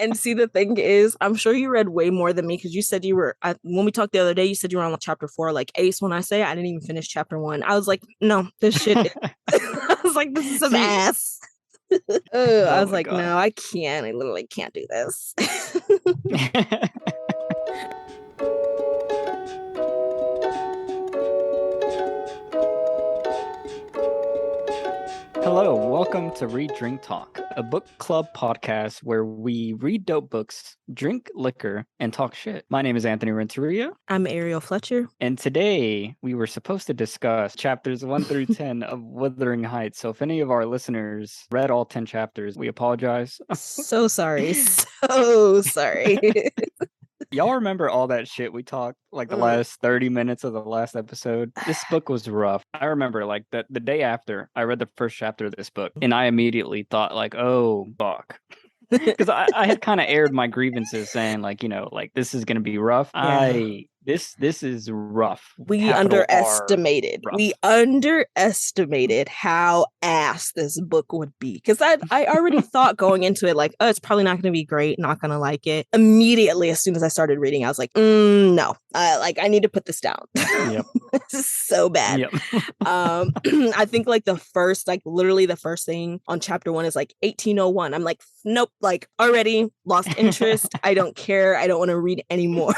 And see, the thing is, I'm sure you read way more than me because you said you were, when we talked the other day, you said you were on like chapter 4. Like Ace, when I say I didn't even finish chapter 1, I was like, no, this shit. I was like, this is some See, ass. I oh was my like, God. no, I can't. I literally can't do this. Hello, welcome to Read Drink Talk, a book club podcast where we read dope books, drink liquor, and talk shit. My name is Anthony Renteria, I'm Ariel Fletcher. and today we were supposed to discuss chapters 1 through 10 of Wuthering Heights. So if any of our listeners read all 10 chapters, we apologize. So sorry. So sorry. Y'all remember all that shit we talked like the last 30 minutes of the last episode? This book was rough. I remember like the day after I read the first chapter of this book, and I immediately thought like, oh, fuck. Because I had kind of aired my grievances saying like, like this is gonna be rough. Yeah. This is rough. We Capital R underestimated. rough. We underestimated how ass this book would be. Because I already thought going into it, like, oh, it's probably not going to be great, not going to like it. Immediately, as soon as I started reading, I was like, no, I need to put this down. Yep. This is so bad. Yep. I think like literally the first thing on chapter 1 is like 1801. I'm like, nope, like already lost interest. I don't care. I don't want to read anymore.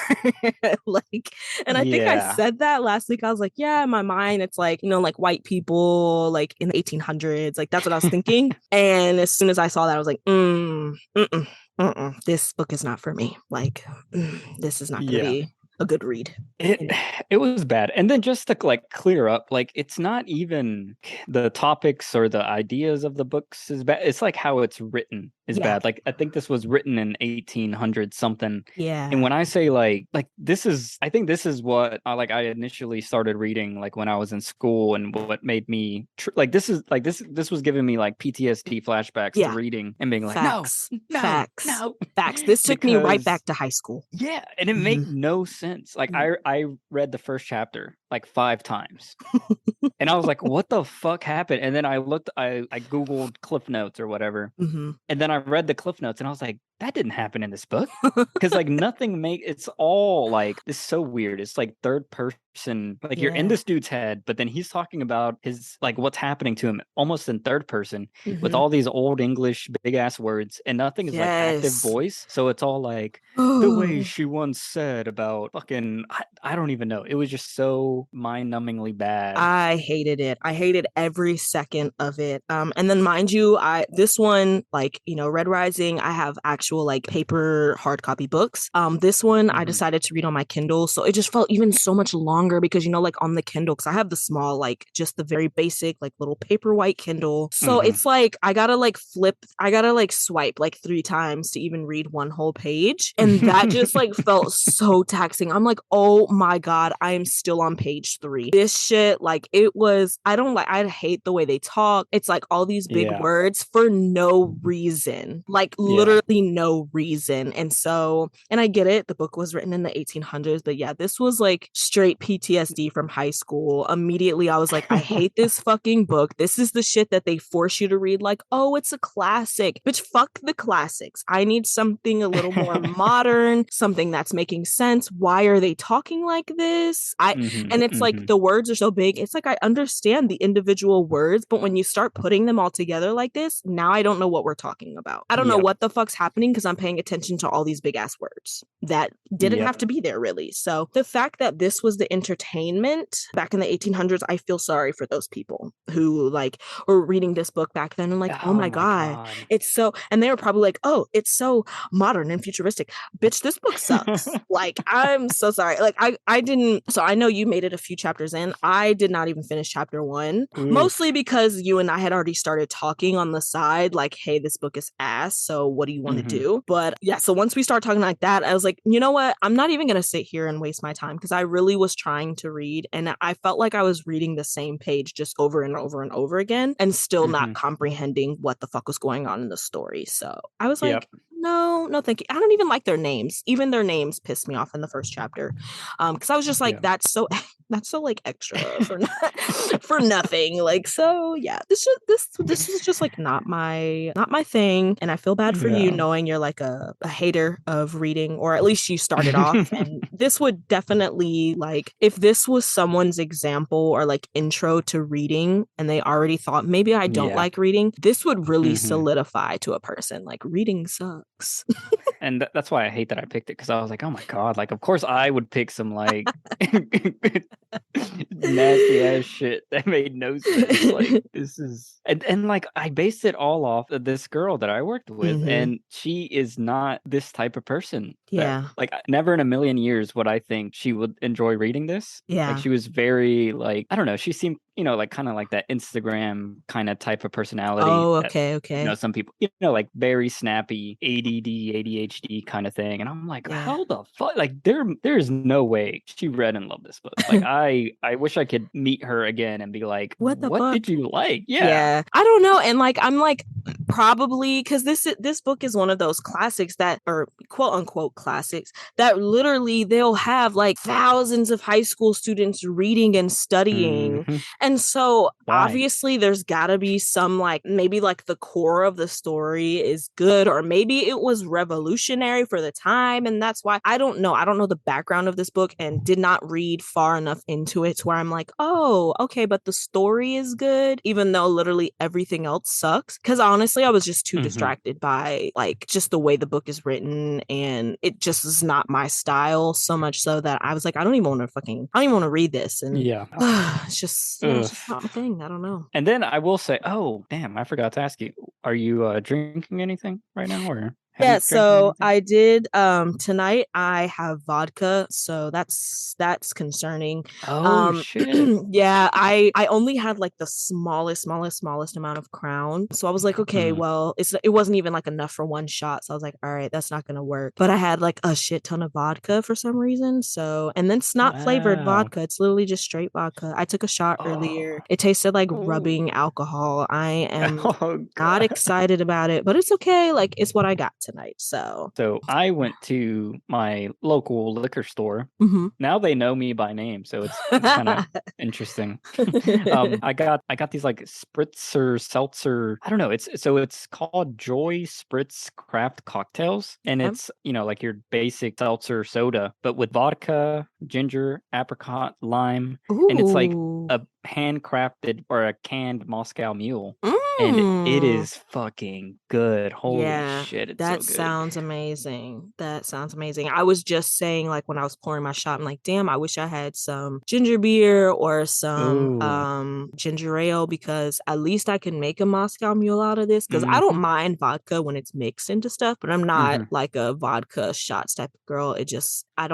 And I think I said that last week. I was like, yeah, in my mind, it's like, like white people, like in the 1800s, like that's what I was thinking. And as soon as I saw that, I was like, this book is not for me. Like, this is not going to be a good read. It was bad. And then just to like clear up, like it's not even the topics or the ideas of the books is bad. It's like how it's written is bad. Like I think this was written in 1800 something. Yeah. And when I say like this is, I think this is what I initially started reading like when I was in school, and what made me this was giving me like PTSD flashbacks to reading and being like, facts. No. This took me right back to high school. Yeah, and it made no sense. Like I read the first chapter like 5 times. And I was like, what the fuck happened? And then I Googled Cliff Notes or whatever. And then I read the Cliff Notes and I was like, that didn't happen in this book. Because like it's all like, it's so weird. It's like third person, like you're in this dude's head, but then he's talking about his, like what's happening to him almost in third person with all these old English big ass words, and nothing is like active voice. So it's all like the way she once said about fucking, I don't even know. It was just so mind-numbingly bad. I hated it. I hated every second of it. And then mind you, this one, like, Red Rising, I have actual like paper hard copy books. This one I decided to read on my Kindle. So it just felt even so much longer because, like on the Kindle, because I have the small, like just the very basic, like little paper white Kindle. So it's like, I gotta like swipe like 3 times to even read one whole page. And that just like felt so taxing. I'm like, oh my God, I am still on page 3. This shit, like I hate the way they talk. It's like all these big words for no reason, like literally no reason. And I get it. The book was written in the 1800s, but yeah, this was like straight PTSD from high school. Immediately, I was like, I hate this fucking book. This is the shit that they force you to read. Like, oh, it's a classic. Bitch, fuck the classics. I need something a little more modern, something that's making sense. Why are they talking like this? And it's like the words are so big. It's like I understand the individual words, but when you start putting them all together like this, now I don't know what we're talking about. I don't know what the fuck's happening because I'm paying attention to all these big ass words that didn't have to be there really. So the fact that this was the entertainment back in the 1800s, I feel sorry for those people who like were reading this book back then and like, oh my God, it's so, and they were probably like, oh, it's so modern and futuristic. Bitch, this book sucks. Like, I'm so sorry. Like I didn't, so I know you made it a few chapters in. I did not even finish chapter 1, mostly because you and I had already started talking on the side, like, hey, this book is ass. So what do you want to do? But yeah, so once we start talking like that, I was like, you know what? I'm not even going to sit here and waste my time because I really was trying to read and I felt like I was reading the same page just over and over and over again and still not comprehending what the fuck was going on in the story. So I was like, no, thank you. I don't even like their names. Even their names pissed me off in the first chapter. Because I was just like, Yeah. that's so like extra for for nothing. Like, so yeah, this is just like not my thing. And I feel bad for you Yeah. knowing you're like a hater of reading, or at least you started off. And this would definitely, like, if this was someone's example or like intro to reading and they already thought maybe I don't Yeah. like reading, this would really solidify to a person like reading sucks. And that's why I hate that I picked it, because I was like, oh my God, like, of course I would pick some like nasty ass shit that made no sense. Like, this is, and like, I based it all off of this girl that I worked with, and she is not this type of person. Yeah. Like, never in a million years would I think she would enjoy reading this. Yeah. Like, she was very, like, I don't know, she seemed, like kind of like that Instagram kind of type of personality. Oh, that, okay. some people, like very snappy, ADD, ADHD kind of thing. And I'm like, how the fuck? Like, there is no way she read and loved this book. Like, I wish I could meet her again and be like, what the what fuck did you like? Yeah, I don't know. And like, I'm like, probably because this book is one of those classics that, or quote unquote classics, that literally they'll have like thousands of high school students reading and studying. And so obviously there's gotta be some, like, maybe like the core of the story is good, or maybe it was revolutionary for the time, and that's why. I don't know the background of this book and did not read far enough into it to where I'm like, oh, okay, but the story is good even though literally everything else sucks. Because honestly, I was just too distracted by like just the way the book is written, and it just is not my style, so much so that I was like, I don't even want to read this. And it's just not my thing. I don't know. And then I will say, oh damn, I forgot to ask you, are you drinking anything right now, or have Yeah, you drinking so anything? I did tonight I have vodka, so that's concerning. Oh shit. Yeah, I only had like the smallest amount of Crown. So I was like, okay, well, it wasn't even like enough for one shot. So I was like, all right, that's not gonna work. But I had like a shit ton of vodka for some reason. So, and then it's not flavored vodka, it's literally just straight vodka. I took a shot earlier. It tasted like rubbing alcohol. I am not excited about it, but it's okay. Like, it's what I got tonight. So I went to my local liquor store. Now they know me by name, so it's kind of interesting. I got these like spritzer seltzer. I don't know. It's called Joy Spritz Craft Cocktails, and it's like your basic seltzer soda, but with vodka, ginger, apricot, lime, and it's like a handcrafted or a canned Moscow Mule. And it is fucking good. Holy shit, it's so good. Sounds amazing. That sounds amazing. I was just saying, like, when I was pouring my shot, I'm like, damn, I wish I had some ginger beer or some ginger ale, because at least I can make a Moscow Mule out of this. Because I don't mind vodka when it's mixed into stuff, but I'm not like a vodka shots type of girl. It just, I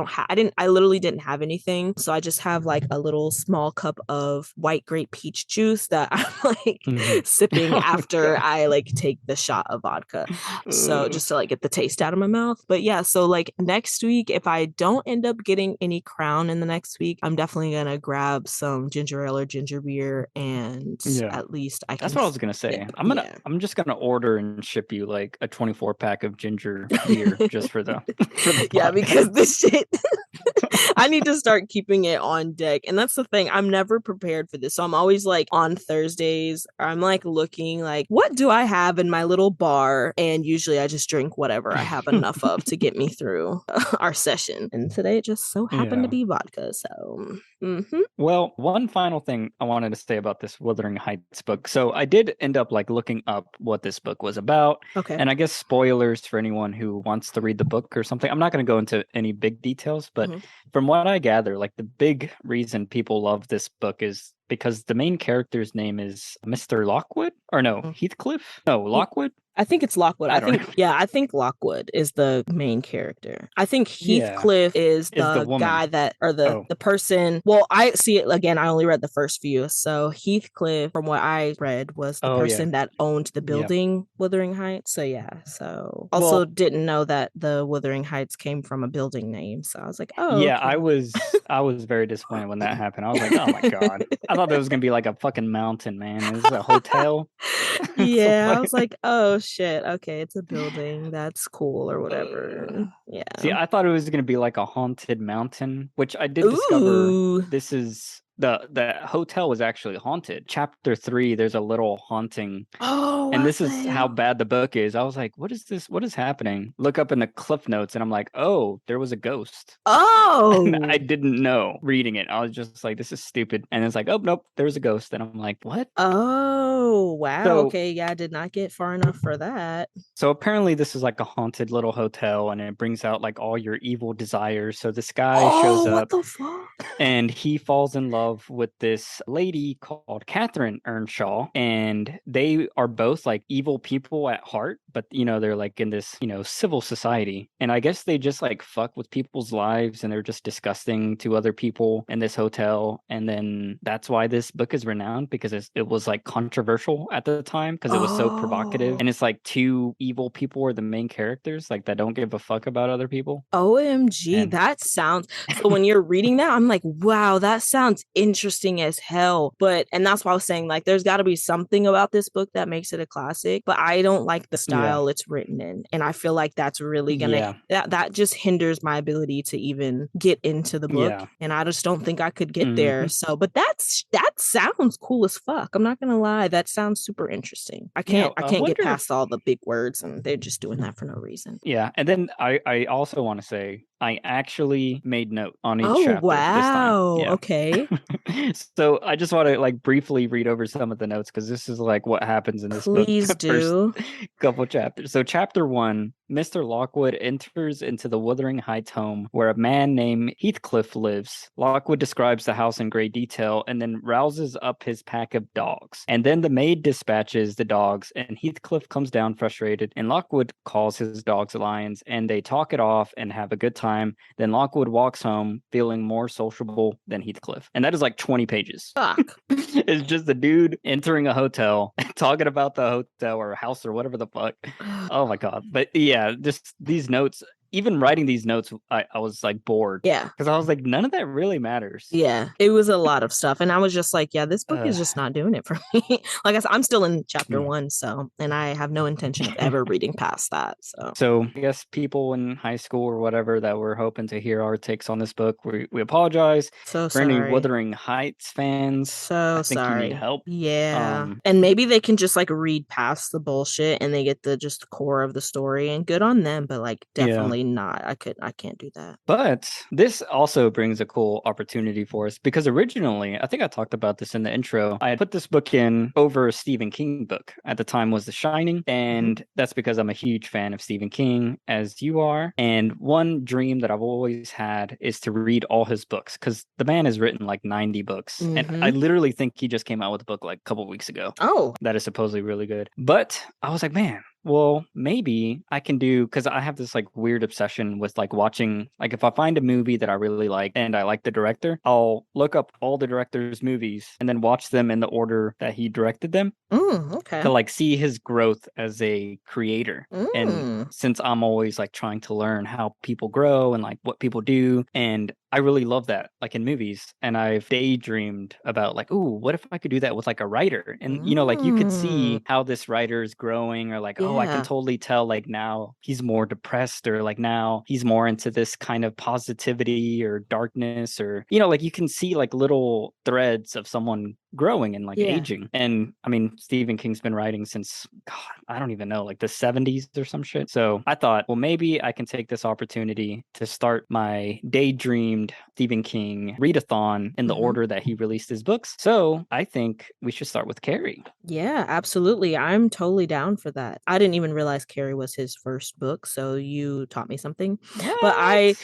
literally didn't have anything. So I just have like a little small cup of white grape peach juice that I'm like sipping after I like take the shot of vodka. So just to like get the taste out of my mouth. But yeah, so like next week, if I don't end up getting any Crown in the next week, I'm definitely gonna grab some ginger ale or ginger beer, and at least I can. That's what I was gonna say. I'm just gonna order and ship you like a 24 pack of ginger beer just for the yeah, because this shit I need to start keeping it on deck. And that's the thing, I'm never prepared for this. So I'm always like on Thursdays, I'm like looking like, what do I have in my little bar? And usually I just drink whatever I have enough of to get me through our session. And today it just so happened to be vodka. So well, one final thing I wanted to say about this Wuthering Heights book. So I did end up like looking up what this book was about. Okay. And I guess spoilers for anyone who wants to read the book or something. I'm not going to go into any big details, but from what I gather, like the big reason people love this book is because the main character's name is Mr. Lockwood, or no, Heathcliff? No, Lockwood? I think it's Lockwood. I think Lockwood is the main character. I think Heathcliff is the guy that, or the person. Well, I see it again. I only read the first few. So Heathcliff, from what I read, was the person that owned the building Wuthering Heights. So yeah. So also didn't know that the Wuthering Heights came from a building name. So I was like, oh yeah, okay. I was very disappointed when that happened. I was like, oh my god. I thought that was gonna be like a fucking mountain, man. This is a hotel. Yeah, I was like, oh shit. Okay, it's a building. That's cool or whatever. See, Yeah. I thought it was gonna be like a haunted mountain, which I did discover Ooh. this is the hotel was actually haunted. Chapter 3, there's a little haunting. Oh, And what this the is how hell? bad the book is. I was like, what is this? What is happening? Look up in the cliff notes and I'm like, oh, there was a ghost. And I Oh. didn't know reading it. I was just like, this is stupid. And it's like, oh nope, there was a ghost. And I'm like, what? Oh, wow. So Okay, yeah, I did not get far enough for that. So apparently this is like a haunted little hotel and it brings out like all your evil desires. So this guy shows Oh, what up the fuck? and he falls in love with this lady called Catherine Earnshaw, and they are both like evil people at heart, but they're like in this civil society, and I guess they just like fuck with people's lives and they're just disgusting to other people in this hotel, and then that's why this book is renowned because it was like controversial at the time because it was so provocative, Oh. and it's like two evil people are the main characters like that don't give a fuck about other people. OMG, And that sounds so when you're reading that, I'm like, wow, that sounds interesting as hell. And that's why I was saying, like, there's got to be something about this book that makes it a classic, but I don't like the yeah, style it's written in. And I feel like that's really gonna, yeah, that just hinders my ability to even get into the book. yeah. And I just don't think I could get there. Hmm. So, but that sounds cool as fuck. I'm not gonna lie. That sounds super interesting. I Yeah, can't, I I can't get wonder past if all the big words and they're just doing that for no reason. yeah, and then I also want to say I actually made note on each Oh, chapter this time. wow. Yeah. Okay. So I just want to like briefly read over some of the notes because this is like what happens in this book, Please the first do. couple chapters. So chapter 1, Mr. Lockwood enters into the Wuthering Heights home where a man named Heathcliff lives. Lockwood describes the house in great detail and then rouses up his pack of dogs. And then the maid dispatches the dogs and Heathcliff comes down frustrated and Lockwood calls his dogs lions and they talk it off and have a good time. Then Lockwood walks home feeling more sociable than Heathcliff. And that is like 20 pages. Fuck. It's just a dude entering a hotel, talking about the hotel or house or whatever the fuck. Oh my God. But yeah, just these notes, even writing these notes, I was like bored Yeah. because I was like, none of that really matters. Yeah. It was a lot of stuff. And I was just like, yeah, this book Uh, is just not doing it for me. Like I said, I'm still in chapter yeah. 1. So, and I have no intention of ever reading past that. So, So I guess people in high school or whatever that were hoping to hear our takes on this book, we apologize. so For any sorry. Wuthering Heights fans, So I think you need sorry. help. Yeah. And maybe they can just like read past the bullshit and they get the just the core of the story and good on them, but like Yeah. definitely not. I can't do that. But this also brings a cool opportunity for us because originally, I think I talked about this in the intro. I had put this book in over a Stephen King book. At the time was The Shining, and that's because I'm a huge fan of Stephen King, as you are. And one dream that I've always had is to read all his books because the man has written like 90 books. And I literally think he just came out with a book like a couple weeks ago. Oh. That is supposedly really good. But I was like, man, well, maybe I can do because I have this like weird obsession with like watching, like if I find a movie that I really like and I like the director, I'll look up all the director's movies and then watch them in the order that he directed them Okay. to like see his growth as a creator. And since I'm always like trying to learn how people grow and like what people do, and I really love that like in movies, and I've daydreamed about like, ooh, what if I could do that with like a writer? And like you could see how this writer is growing, or like, oh, I can Yeah. totally tell like now he's more depressed, or like now he's more into this kind of positivity or darkness, or like you can see like little threads of someone growing and like Yeah. aging. And I mean, Stephen King's been writing since, God, I don't even know, like the 70s or some shit. So I thought, well, maybe I can take this opportunity to start my daydreamed Stephen King readathon in the order that he released his books. So I think we should start with Carrie. Yeah, absolutely. I'm totally down for that. I didn't even realize Carrie was his first book, so you taught me something. But I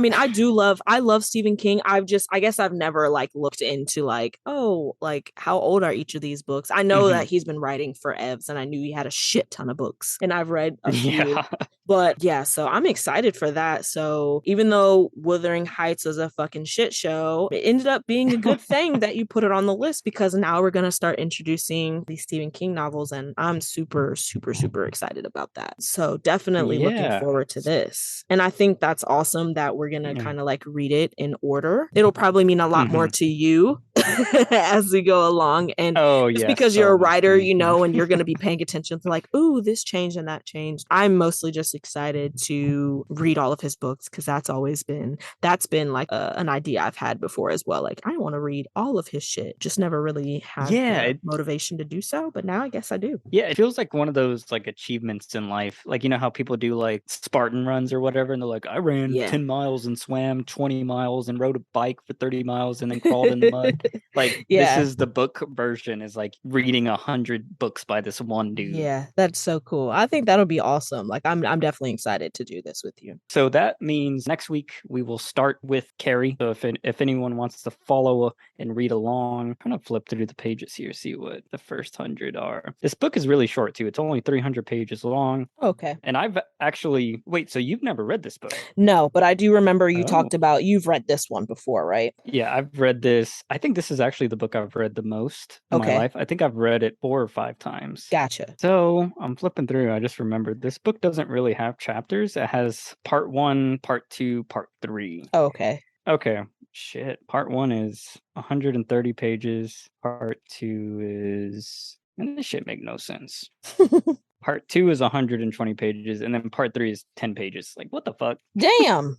mean, I love Stephen King. I guess I've never like looked into like, oh, like how old are each of these books? I know that he's been writing for Evs, and I knew he had a shit ton of books, and I've read a few. But yeah, so I'm excited for that. So even though Wuthering Heights was a fucking shit show, it ended up being a good thing that you put it on the list because now we're going to start introducing these Stephen King novels. And I'm super, super, super excited about that. So definitely looking forward to this. And I think that's awesome that we're going to kind of like read it in order. It'll probably mean a lot more to you as we go along. And Oh just yeah, because you're so a much writer, information. and you're going to be paying attention to like, ooh, this changed and that changed. I'm mostly just excited to read all of his books because that's been like an idea I've had before as well. Like, I want to read all of his shit. Just never really had Yeah, the motivation to do so, but now I guess I do. yeah, it feels like one of those like achievements in life. Like, you know how people do like Spartan runs or whatever, and they're like, I ran Yeah. 10 miles and swam 20 miles and rode a bike for 30 miles and then crawled in the mud. Like, this Yeah. is the book version, is like reading 100 books by this one dude. Yeah, that's so cool. I think that'll be awesome. Like, I'm definitely excited to do this with you. So that means next week we will start with Carrie. So if anyone wants to follow and read along, I'm gonna flip through the pages here, see what the first 100 are. This book is really short too. It's only 300 pages long. Okay. And I've actually wait. So you've never read this book? No, but I do remember you Oh. talked about you've read this one before, right? Yeah, I've read this. I think this is actually the book I've read the most in my Okay. life. I think I've read it 4 or 5 times. Gotcha. So I'm flipping through. I just remembered this book doesn't really have chapters. It has part 1, part 2, part 3. Oh, okay. Okay. Shit. Part 1 is 130 pages. Part 2 is. And this shit make no sense. Part 2 is 120 pages, and then part 3 is 10 pages. Like, what the fuck? Damn.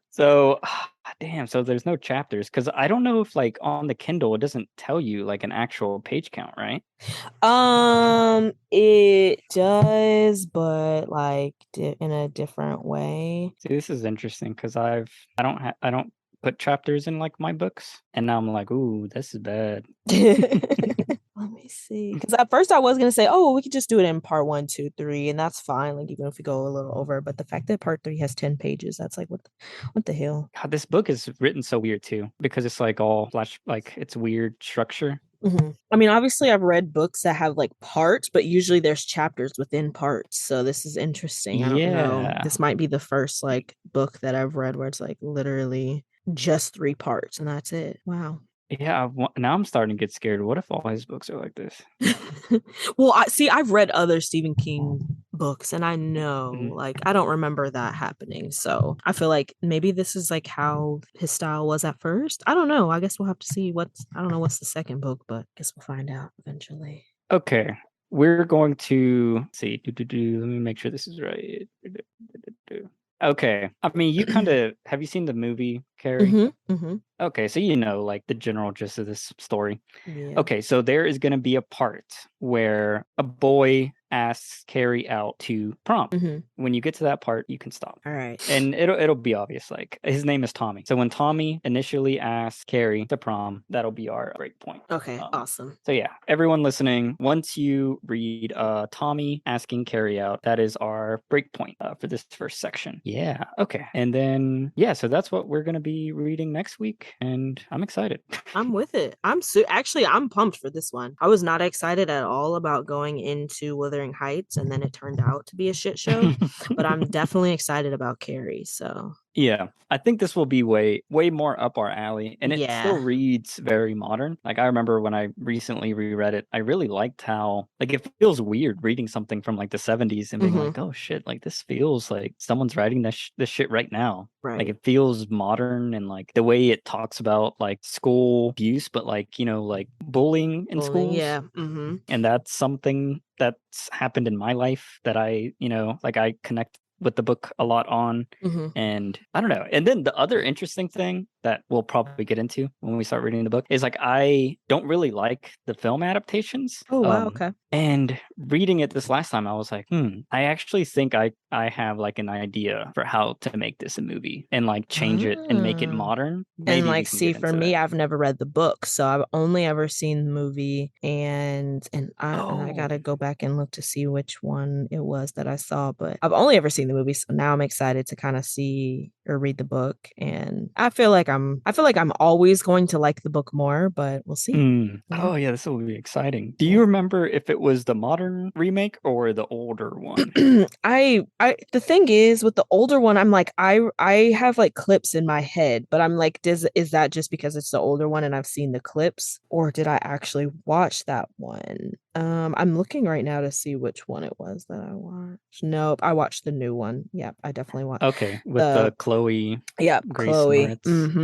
So, damn. So there's no chapters because I don't know if like on the Kindle it doesn't tell you like an actual page count, right? It does, but like in a different way. See, this is interesting because I don't put chapters in like my books, and now I'm like, ooh, this is bad. Let me see. Because at first I was gonna say, oh, well, we could just do it in part 1, 2, 3, and that's fine. Like even if we go a little over, but the fact that part 3 has 10 pages, that's like what the hell? God, this book is written so weird too because it's like all flash, like it's weird structure. Mm-hmm. I mean, obviously, I've read books that have like parts, but usually there's chapters within parts. So this is interesting. I don't know. Yeah. This might be the first like book that I've read where it's like literally just 3 parts and that's it. Wow. Yeah, now I'm starting to get scared. What if all his books are like this? Well, I've read other Stephen King books and I know like I don't remember that happening. So I feel like maybe this is like how his style was at first. I don't know. I guess we'll have to see I don't know what's the second book, but I guess we'll find out eventually. Okay. We're going to see. Let me make sure this is right. Okay. I mean, you kind of have you seen the movie, Carrie? Okay, so you know like the general gist of this story. Yeah. Okay, so there is going to be a part where a boy asks Carrie out to prom. When you get to that part, you can stop. All right. And it'll be obvious. Like his name is Tommy. So when Tommy initially asks Carrie to prom, that'll be our break point. Okay, awesome. So yeah, everyone listening, once you read Tommy asking Carrie out, that is our break point for this first section. Yeah. Okay. And then yeah, so that's what we're gonna be reading next week, and I'm excited. I'm with it. Actually I'm pumped for this one. I was not excited at all about going into Wuthering Heights, and then it turned out to be a shit show. But I'm definitely excited about Carrie. So yeah, I think this will be way more up our alley, and it still reads very modern. Like I remember when I recently reread it, I really liked how like it feels weird reading something from like the 70s and being like, oh shit, like this feels like someone's writing this shit right now. Right. Like it feels modern, and like the way it talks about like school abuse, but like, you know, like bullying in schools. Yeah. And that's something that's happened in my life that I, you know, like I connect with the book a lot on. And I don't know. And then the other interesting thing that we'll probably get into when we start reading the book is like I don't really like the film adaptations. Oh wow, okay. And reading it this last time, I was like, I actually think I have like an idea for how to make this a movie and like change it and make it modern. Maybe and like see, for me, I've never read the book, so I've only ever seen the movie, and I gotta go back and look to see which one it was that I saw, but I've only ever seen the movie, so now I'm excited to kind of see or read the book, and I feel like I'm always going to like the book more, but we'll see. Oh yeah, this will be exciting. Do you remember if it was the modern remake or the older one? The thing is with the older one, I'm like I have like clips in my head, but I'm like, is that just because it's the older one and I've seen the clips, or did I actually watch that one? I'm looking right now to see which one it was that I watched. Nope, I watched the new one. Yep, I definitely watched Okay, with the the Chloe yep, Grace Chloe. Moritz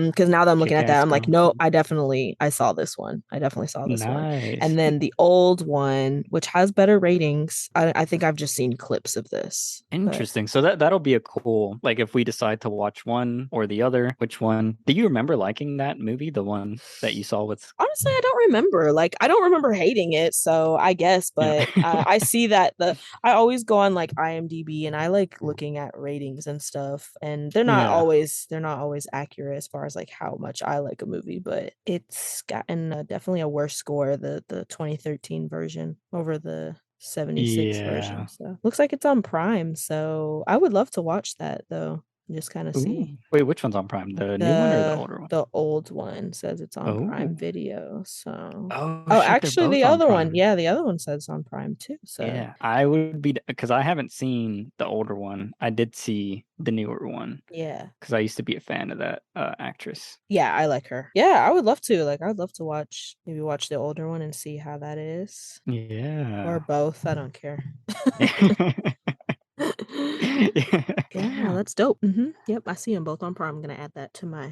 Because now that I'm looking at that, kick-ass I'm like, girl. no, I saw this one. I definitely saw this one. Nice. And then the old one, which has better ratings. I think I've just seen clips of this, but Interesting. So that'll be a cool, like if we decide to watch one or the other, which one? Do you remember liking that movie, the one that you saw with honestly, I don't remember. Like, I don't remember hating it, so I guess. yeah. But I see that I always go on like IMDb and I like looking at ratings and stuff, and Yeah. they're not always accurate as far as like how much I like a movie. But it's gotten definitely a worse score, the 2013 version over the 76 version. Yeah. So looks like it's on Prime. So I would love to watch that though. Just kind of Ooh. see. Wait, which one's on Prime? The new one or the The older one? the old one says it's on Oh. Prime Video. So Oh oh, shit, they're actually both the on other one, Prime. yeah, the other one says on Prime too. So Yeah, I would be because I haven't seen the older one. I did see the newer one yeah. because I used to be a fan of that actress. Yeah, I like her. Yeah, I would love to. Like I'd love to maybe watch the older one and see how that is. Or Yeah. both. I don't care. Yeah, Yeah. that's dope. Yep, I see them both on Prime. I'm gonna add that to my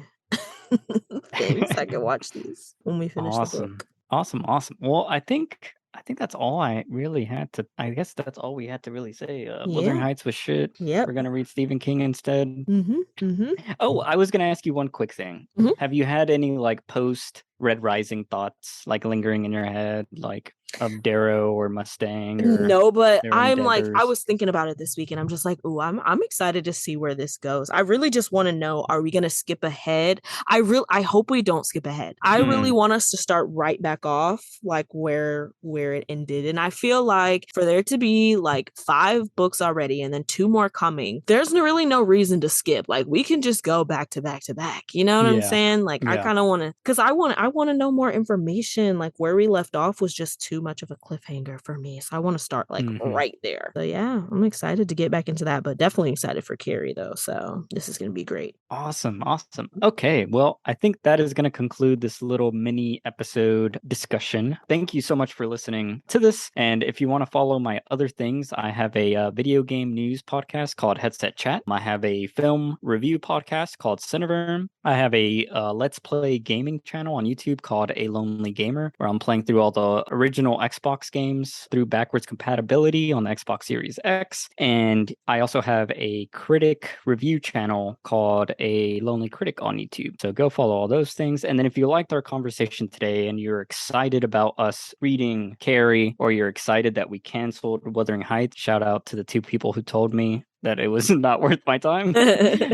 thing so I can watch these when we finish the Awesome. book. Awesome. Awesome. Well, I think that's all I really had to I guess that's all we had to really say. Wuthering Yeah. Heights was shit. Yep. We're gonna read Stephen King instead. Mm-hmm. Oh, I was gonna ask you one quick thing. Hmm. Have you had any like post Red Rising thoughts like lingering in your head, like of Darrow or Mustang or No, but their I'm like, I endeavors? was thinking about it this week and I'm just like, ooh, I'm excited to see where this goes. I really just want to know, are we gonna skip ahead? I hope we don't skip ahead. I really Mm, want us to start right back off like where it ended. And I feel like for there to be like 5 books already and then 2 more coming, there's really no reason to skip. Like we can just go back to back to back. You know what I'm yeah. saying? Like I Yeah. kind of want to because I want to know more information. Like where we left off was just too much of a cliffhanger for me. So I want to start like Hmm. right there. So yeah, I'm excited to get back into that, but definitely excited for Carrie though. So this is gonna be great. Awesome, awesome. Okay, well, I think that is going to conclude this little mini episode discussion. Thank you so much for listening to this. And if you want to follow my other things, I have a video game news podcast called Headset Chat. I have a film review podcast called Cineverm. I have a Let's Play gaming channel on YouTube called A Lonely Gamer, where I'm playing through all the original Xbox games through backwards compatibility on the Xbox Series X. And I also have a critic review channel called A Lonely Critic on YouTube. So go follow all those things. And then if you liked our conversation today and you're excited about us reading Carrie, or you're excited that we canceled Wuthering Heights, shout out to the 2 people who told me that it was not worth my time.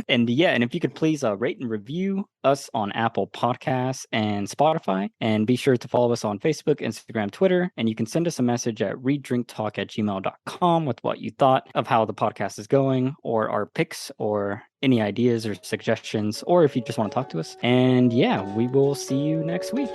And yeah, and if you could please rate and review us on Apple Podcasts and Spotify, and be sure to follow us on Facebook, Instagram, Twitter, and you can send us a message at readdrinktalk@gmail.com with what you thought of how the podcast is going, or our picks, or any ideas or suggestions, or if you just want to talk to us. And yeah, we will see you next week.